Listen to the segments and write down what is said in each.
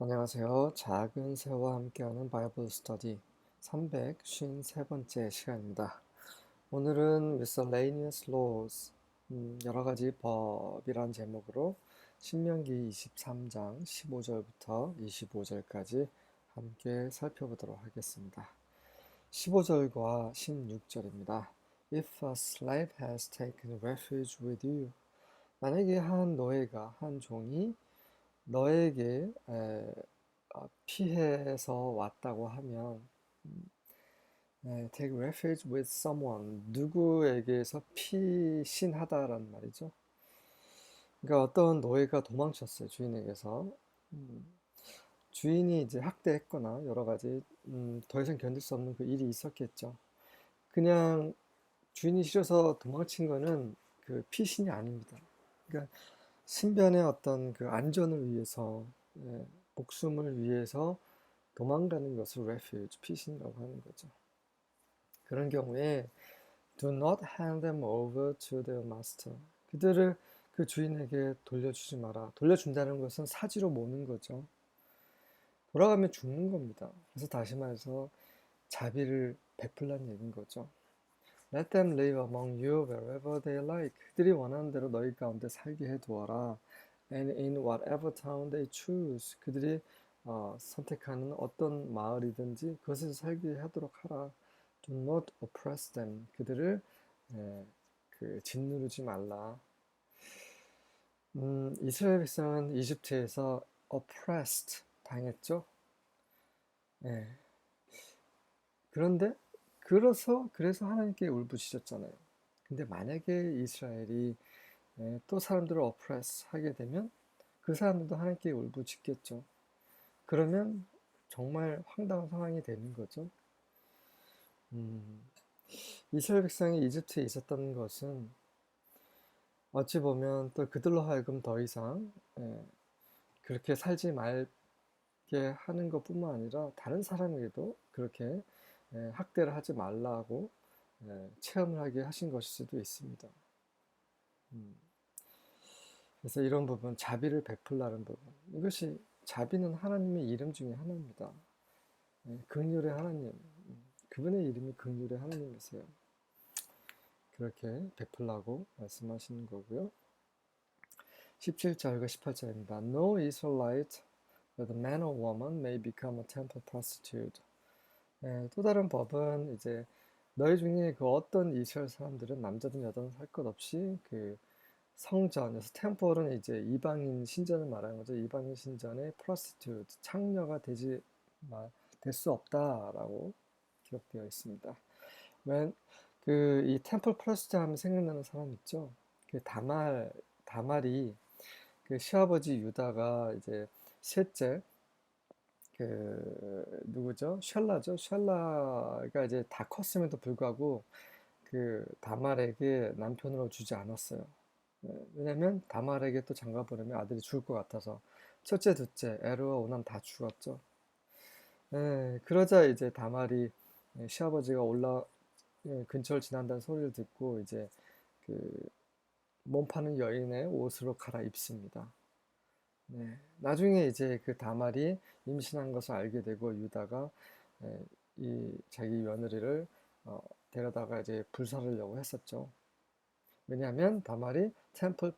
안녕하세요. 작은 새와 함께하는 바이블 스터디 353번째 시간입니다. 오늘은 Miscellaneous Laws, 여러 가지 법이란 제목으로 신명기 23장 15절부터 25절까지 함께 살펴보도록 하겠습니다. 15절과 16절입니다. If a slave has taken refuge with you, 만약에 한 노예가, 한 종이 너에게 피해서 왔다고 하면 take refuge with someone, 누구에게서 피신하다라는 말이죠. 그러니까 어떤 노예가 도망쳤어요, 주인에게서. 음, 주인이 이제 학대했거나 여러 가지 더 이상 견딜 수 없는 그 일이 있었겠죠. 그냥 주인이 싫어서 도망친 거는 그 피신이 아닙니다. 그러니까 신변의 어떤 그 안전을 위해서, 목숨을 위해서 도망가는 것을 refuge, 피신이라고 하는 거죠. 그런 경우에 do not hand them over to their master. 그들을 그 주인에게 돌려주지 마라. 돌려준다는 것은 사지로 모는 거죠. 돌아가면 죽는 겁니다. 그래서 다시 말해서 자비를 베풀라는 얘기인 거죠. Let them live among you wherever they like. 그들이 원하는 대로 너희 가운데 살게 해두어라. And in whatever town they choose. 그들이 선택하는 어떤 마을이든지 그것에서 살게 하도록 하라. Do not oppress them. 그들을 짓누르지 말라. 이스라엘 백성은 이집트에서 oppressed 당했죠. 예. 그런데 그래서 하나님께 울부짖었잖아요. 근데 만약에 이스라엘이 또 사람들을 oppress 하게 되면 그 사람들도 하나님께 울부짖겠죠. 그러면 정말 황당한 상황이 되는 거죠. 음, 이스라엘 백성이 이집트에 있었던 것은 어찌 보면 또 그들로 하여금 더 이상 그렇게 살지 말게 하는 것뿐만 아니라 다른 사람에게도 그렇게 학대를 하지 말라고 체험을 하게 하신 것일 수도 있습니다. 음, 그래서 이런 부분, 자비를 베풀라는 부분, 이것이 자비는 하나님의 이름 중에 하나입니다. 긍휼의 하나님, 그분의 이름이 긍휼의 하나님이세요. 그렇게 베풀라고 말씀하시는 거고요. 17절과 18절입니다. No Israelite, whether man or woman, may become a temple prostitute. 또 다른 법은 이제 너희 중에 그 어떤 이스라엘 사람들은 남자든 여자든 할 것 없이 그 성전에서 템플은 이제 이방인 신전을 말하는 거죠. 이방인 신전의 prostitute, 창녀가 될 수 없다라고 기록되어 있습니다. 웬 그 이 템플 프로스트 하면 생각나는 사람 있죠? 그 다말이 그 시아버지 유다가 이제 셋째 그 누구죠? 샬라죠. 샬라가 이제 다 컸음에도 불구하고 그 다말에게 남편으로 주지 않았어요. 왜냐면 다말에게 또 장가 보내면 아들이 죽을 것 같아서 첫째, 둘째, 에르와 오남 다 죽었죠. 그러자 이제 다말이 시아버지가 근처를 지난다는 소리를 듣고 이제 그 몸 파는 여인의 옷으로 갈아입습니다. 네. 나중에 이제 그 다말이 임신한 것을 알게 되고 유다가 이 자기 며느리를 데려다가 이제 불살르려고 했었죠. 왜냐하면 다말이 템플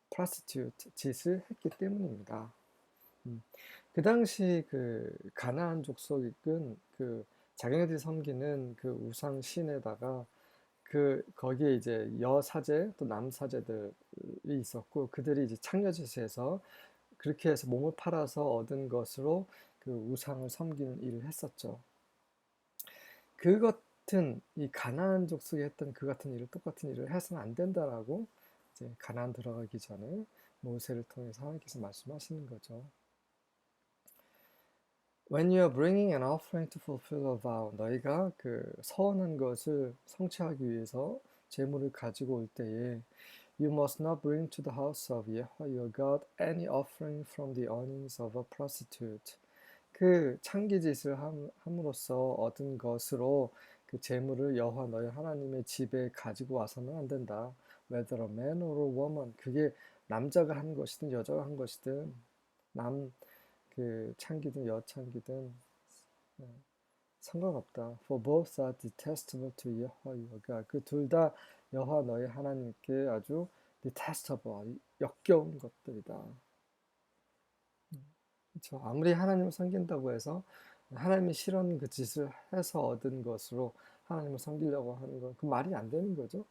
프라스티튜트 짓을 했기 때문입니다. 그 당시 그 가나안 족속은 그 자기네들이 섬기는 그 우상 신에다가 그 거기에 이제 여사제 또 남사제들이 있었고 그들이 이제 창녀짓에서 그렇게 해서 몸을 팔아서 얻은 것으로 그 우상을 섬기는 일을 했었죠. 그 같은 이 가나안 족속이 했던 그 같은 일을 똑같은 일을 해서는 안 된다라고 이제 가나안 들어가기 전에 모세를 통해서 하나님께서 말씀하시는 거죠. When you are bringing an offering to fulfill a vow, 너희가 그 서원한 것을 성취하기 위해서 제물을 가지고 올 때에 You must not bring to the house of Yahweh your God any offering from the earnings of a prostitute. 그 창기짓을 함으로써 얻은 것으로 그 재물을 여호와 너희 하나님의 집에 가지고 와서는 안 된다. Whether a man or a woman, 그게 남자가 한 것이든 여자가 한 것이든 그 창기든 여창기든 상관없다. For both are detestable to 여호와 your God. 그 둘 다 여호와 너희 하나님께 아주 detestable, 역겨운 것들이다. 그렇죠. 아무리 하나님을 섬긴다고 해서 하나님이 싫어하는 그 짓을 해서 얻은 것으로 하나님을 섬기려고 하는 건 그 말이 안 되는 거죠.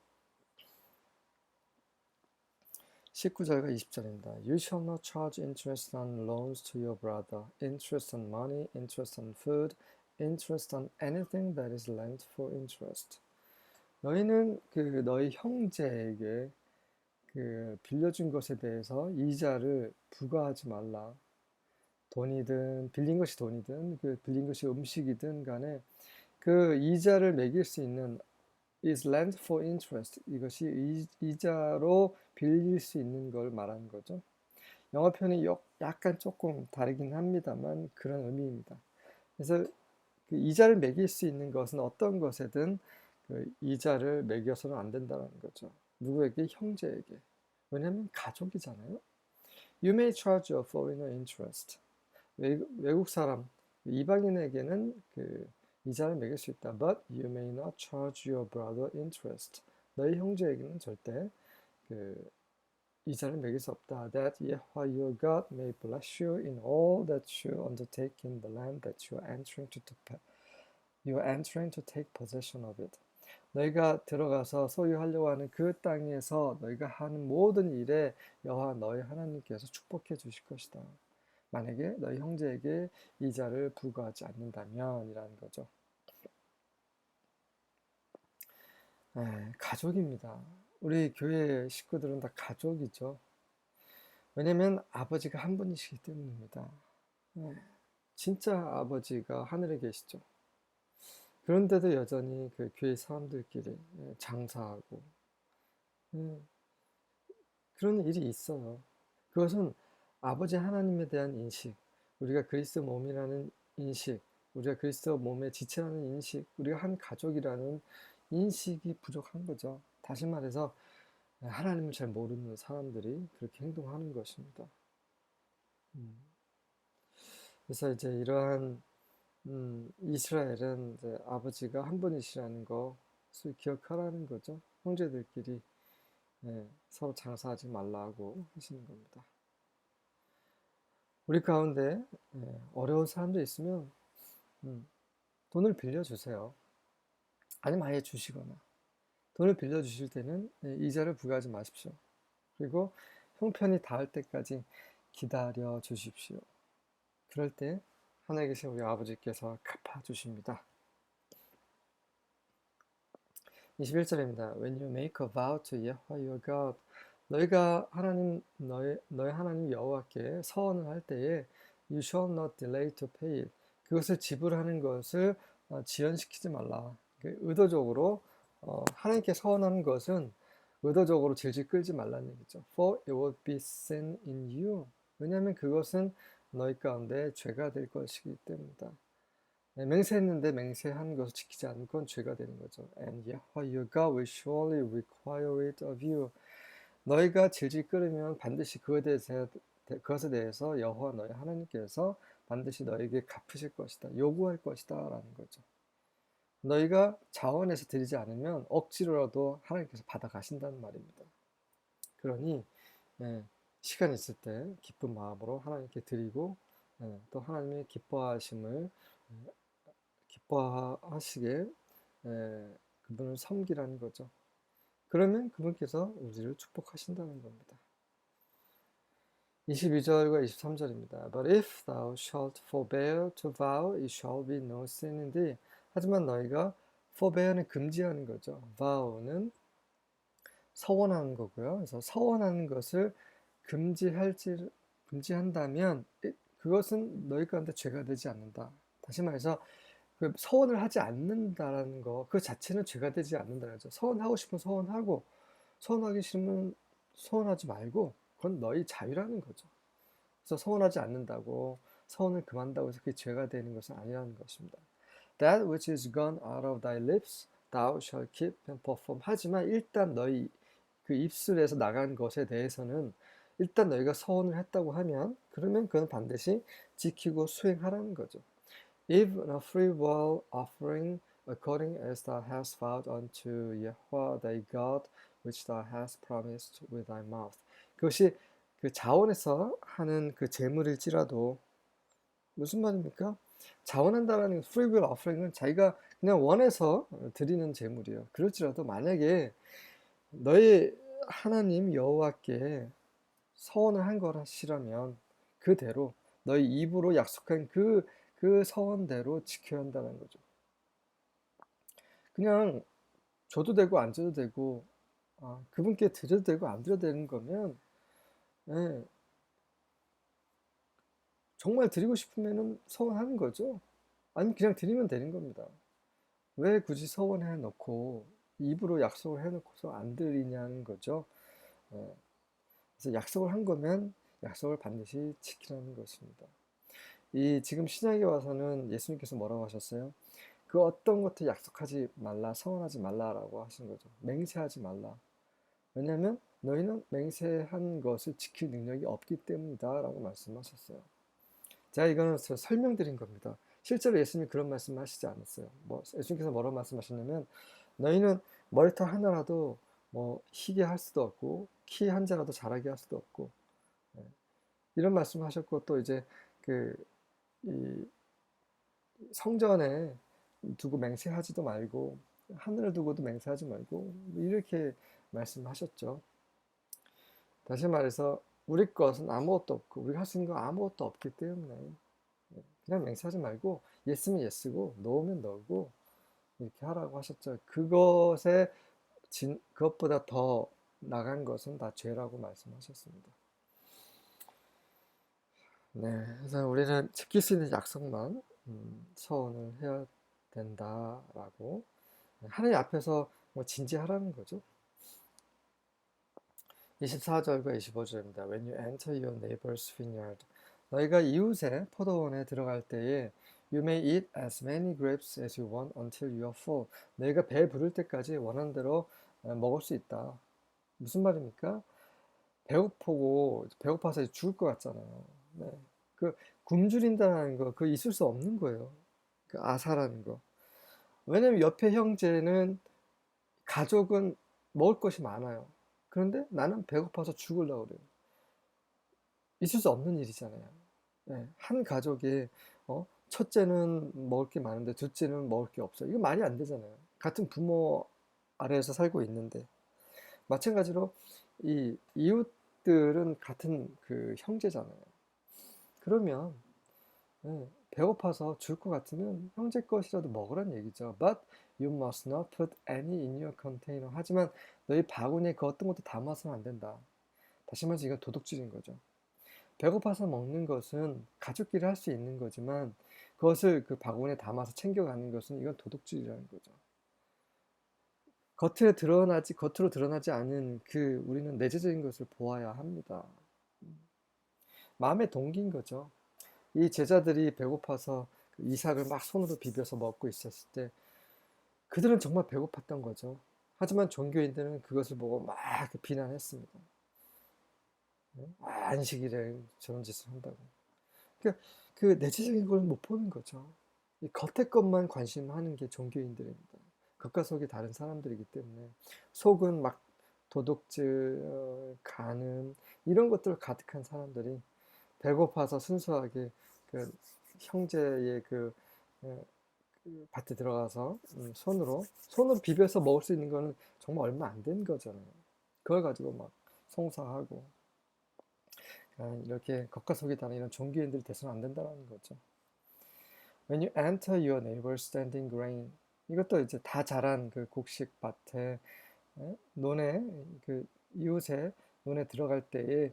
19절과 20절입니다. You shall not charge interest on loans to your brother, interest on money, interest on food, interest on anything that is lent for interest. 너희는 그 너희 형제에게 그 빌려준 것에 대해서 이자를 부과하지 말라. 돈이든 빌린 것이 돈이든 그 빌린 것이 음식이든 간에 그 이자를 매길 수 있는 is lent for interest. 이것이 이자로 빌릴 수 있는 걸 말하는 거죠. 영어 표현이 약간 조금 다르긴 합니다만 그런 의미입니다. 그래서 그 이자를 매길 수 있는 것은 어떤 것에든 그 이자를 매겨서는 안 된다는 거죠. 누구에게? 형제에게. 왜냐하면 가족이잖아요. You may charge a foreigner interest. 외국 사람, 이방인에게는 그 이자를 매길 수 있다. But you may not charge your brother interest. 너희 형제에게는 절대 그 이자를 매길 수 없다. That Yahweh your God may bless you in all that you undertake in the land that you are entering to take possession of it. 너희가 들어가서 소유하려고 하는 그 땅에서 너희가 하는 모든 일에 여호와 너희 하나님께서 축복해 주실 것이다. 만약에 너희 형제에게 이자를 부과하지 않는다면 이라는 거죠. 가족입니다. 우리 교회 식구들은 다 가족이죠. 왜냐면 아버지가 한 분이시기 때문입니다. 진짜 아버지가 하늘에 계시죠. 그런데도 여전히 그 교회 사람들끼리 장사하고 그런 일이 있어요. 그것은 아버지 하나님에 대한 인식, 우리가 그리스도 몸이라는 인식, 우리가 그리스도 몸의 지체라는 인식, 우리가 한 가족이라는 인식이 부족한 거죠. 다시 말해서 하나님을 잘 모르는 사람들이 그렇게 행동하는 것입니다. 그래서 이제 이러한 이스라엘은 이제 아버지가 한 분이시라는 것을 기억하라는 거죠. 형제들끼리 서로 장사하지 말라고 하시는 겁니다. 우리 가운데 어려운 사람들 있으면 돈을 빌려주세요. 아니면 아예 주시거나 돈을 빌려주실 때는 이자를 부과하지 마십시오. 그리고 형편이 닿을 때까지 기다려 주십시오. 그럴 때 하늘에 계신 우리 아버지께서 갚아주십니다. 21절입니다. When you make a vow to Yahweh your God, 너희가 너희 하나님 여호와께 서원을 할 때에 you shall not delay to pay it. 그것을 지불하는 것을 지연시키지 말라. 의도적으로 하나님께 서원하는 것은 의도적으로 질질 끌지 말라는 얘기죠. For it will be sin in you. 왜냐하면 그것은 너희 가운데 죄가 될 것이기 때문이다. 맹세했는데 맹세한 것을 지키지 않는 건 죄가 되는 거죠. And Yahweh your God will surely require it of you. 너희가 질질 끌으면 반드시 그것에 대해서 여호와 너희 하나님께서 반드시 너에게 갚으실 것이다. 요구할 것이다 라는 거죠. 너희가 자원해서 드리지 않으면 억지로라도 하나님께서 받아가신다는 말입니다. 그러니 시간 있을 때 기쁜 마음으로 하나님께 드리고 또 하나님의 기뻐하시게 그분을 섬기라는 거죠. 그러면 그분께서 우리를 축복하신다는 겁니다. 22절과 23절입니다. But if thou shalt forbear to vow, it shall be no sin in thee. 하지만 너희가 forbear는 금지하는 거죠. vow는 서원하는 거고요. 그래서 서원하는 것을 금지한다면 그것은 너희 가운데 죄가 되지 않는다. 다시 말해서 그 서원을 하지 않는다라는 거, 그 자체는 죄가 되지 않는다는 거죠. 서원하고 싶으면 서원하고, 서원하기 싫으면 서원하지 말고, 그건 너희 자유라는 거죠. 그래서 서원하지 않는다고, 서원을 그만다고 해서 그게 죄가 되는 것은 아니라는 것입니다. That which is gone out of thy lips, thou shalt keep and perform. 하지만 일단 너희 그 입술에서 나간 것에 대해서는 일단 너희가 서원을 했다고 하면 그러면 그건 반드시 지키고 수행하라는 거죠. If a freewill offering according as thou hast vowed unto Yahweh thy God, which thou hast promised with thy mouth. 그것이 그 자원에서 하는 그 제물일지라도 무슨 말입니까? 자원한다라는 freewill offering은 자기가 그냥 원해서 드리는 제물이에요. 그럴지라도 만약에 너희 하나님 여호와께 서원을 한 것이라면 그대로 너희 입으로 약속한 그 서원대로 지켜야 한다는 거죠. 그냥 줘도 되고 안 줘도 되고 그분께 드려도 되고 안 드려도 되는 거면 예, 정말 드리고 싶으면 서원하는 거죠. 아니면 그냥 드리면 되는 겁니다. 왜 굳이 서원해 놓고 입으로 약속을 해 놓고서 안 드리냐는 거죠. 예, 그래서 약속을 한 거면 약속을 반드시 지키라는 것입니다. 이 지금 신약에 와서는 예수님께서 뭐라고 하셨어요? 그 어떤 것도 약속하지 말라, 서원하지 말라라고 하신 거죠. 맹세하지 말라. 왜냐하면 너희는 맹세한 것을 지킬 능력이 없기 때문이다라고 말씀하셨어요. 제가 이거는 설명드린 겁니다. 실제로 예수님이 그런 말씀을 하시지 않았어요. 뭐 예수님께서 뭐라고 말씀하셨냐면 너희는 머리털 하나라도 뭐 희게 할 수도 없고 키 한 자라도 자라게 할 수도 없고 이런 말씀하셨고 또 이제 이 성전에 두고 맹세하지도 말고 하늘을 두고도 맹세하지 말고 이렇게 말씀하셨죠. 다시 말해서 우리 것은 아무것도 없고 우리가 할 수 있는 건 아무것도 없기 때문에 그냥 맹세하지 말고 예스면 예스고 노면 노고 이렇게 하라고 하셨죠. 그것보다 더 나간 것은 다 죄라고 말씀하셨습니다. 네, 그래서 우리는 지킬 수 있는 약속만 서원을 해야 된다라고 하나님 앞에서 뭐 진지하라는 거죠. 24절과 25절입니다. When you enter your neighbor's vineyard, 너희가 이웃의 포도원에 들어갈 때에 You may eat as many grapes as you want until you are full. 너희가 배 부를 때까지 원하는 대로 먹을 수 있다. 무슨 말입니까? 배고파서 죽을 것 같잖아요. 네. 그 굶주린다는 거, 그거 있을 수 없는 거예요. 그 아사라는 거. 왜냐면 옆에 형제는 가족은 먹을 것이 많아요. 그런데 나는 배고파서 죽으려고 그래요. 있을 수 없는 일이잖아요. 네, 한 가족에 첫째는 먹을 게 많은데 둘째는 먹을 게 없어요. 이거 말이 안 되잖아요. 같은 부모 아래에서 살고 있는데 마찬가지로 이 이웃들은 같은 그 형제잖아요. 그러면 배고파서 죽을 것 같으면 형제 것이라도 먹으란 얘기죠. But you must not put any in your container. 하지만 너희 바구니에 그 어떤 것도 담아서는 안 된다. 다시 말해서 이건 도둑질인 거죠. 배고파서 먹는 것은 가족끼리 할 수 있는 거지만 그것을 그 바구니에 담아서 챙겨가는 것은 이건 도둑질이라는 거죠. 겉으로 드러나지 않은 우리는 내재적인 것을 보아야 합니다. 마음의 동기인 거죠. 이 제자들이 배고파서 이삭을 막 손으로 비벼서 먹고 있었을 때 그들은 정말 배고팠던 거죠. 하지만 종교인들은 그것을 보고 막 비난했습니다. 안식일에 저런 짓을 한다고. 그러니까 그 내재적인 걸 못 보는 거죠. 이 겉의 것만 관심하는 게 종교인들입니다. 겉과 속이 다른 사람들이기 때문에 속은 막 도둑질, 간음 이런 것들 가득한 사람들이 배고파서 순수하게 그 형제의 그 밭에 들어가서 손으로 비벼서 먹을 수 있는 거는 정말 얼마 안 된 거잖아요. 그걸 가지고 막 송사하고 이렇게 겉과 속이 다른 이런 종교인들이 돼서는 안 된다는 거죠. When you enter your neighbor's standing grain, 이것도 이제 다 자란 그 곡식 밭에 논에 그 이웃의 논에 들어갈 때에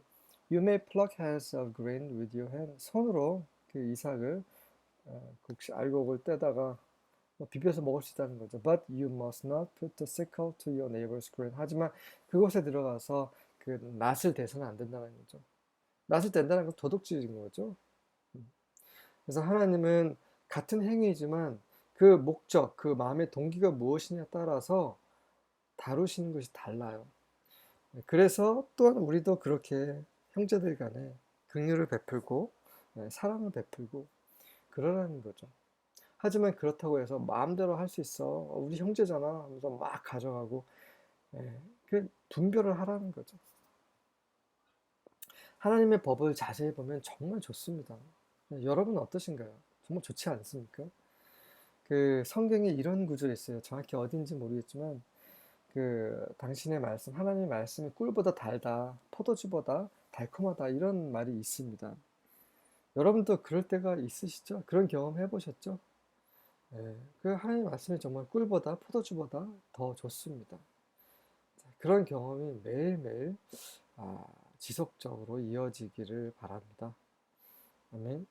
You may pluck heads of grain with your hand. 손으로 그 이삭을 곡식 알곡을 떼다가 비벼서 먹을 수 있다는 거죠. But you must not put the sickle to your neighbor's grain. 하지만 그곳에 들어가서 그 낫을 대서는 안 된다는 거죠. 낫을 댄다는 건 도둑질인 거죠. 그래서 하나님은 같은 행위이지만 그 목적, 그 마음의 동기가 무엇이냐에 따라서 다루시는 것이 달라요. 그래서 또한 우리도 그렇게 형제들 간에 긍휼을 베풀고 사랑을 베풀고 그러라는 거죠. 하지만 그렇다고 해서 마음대로 할 수 있어. 우리 형제잖아. 하면서 막 가져가고 그 분별을 하라는 거죠. 하나님의 법을 자세히 보면 정말 좋습니다. 여러분은 어떠신가요? 정말 좋지 않습니까? 그 성경에 이런 구절이 있어요. 정확히 어딘지 모르겠지만 그 당신의 말씀, 하나님의 말씀이 꿀보다 달다, 포도주보다 달콤하다 이런 말이 있습니다. 여러분도 그럴 때가 있으시죠? 그런 경험 해보셨죠? 그 하나님의 말씀이 정말 꿀보다 포도주보다 더 좋습니다. 자, 그런 경험이 매일매일 지속적으로 이어지기를 바랍니다. 아멘.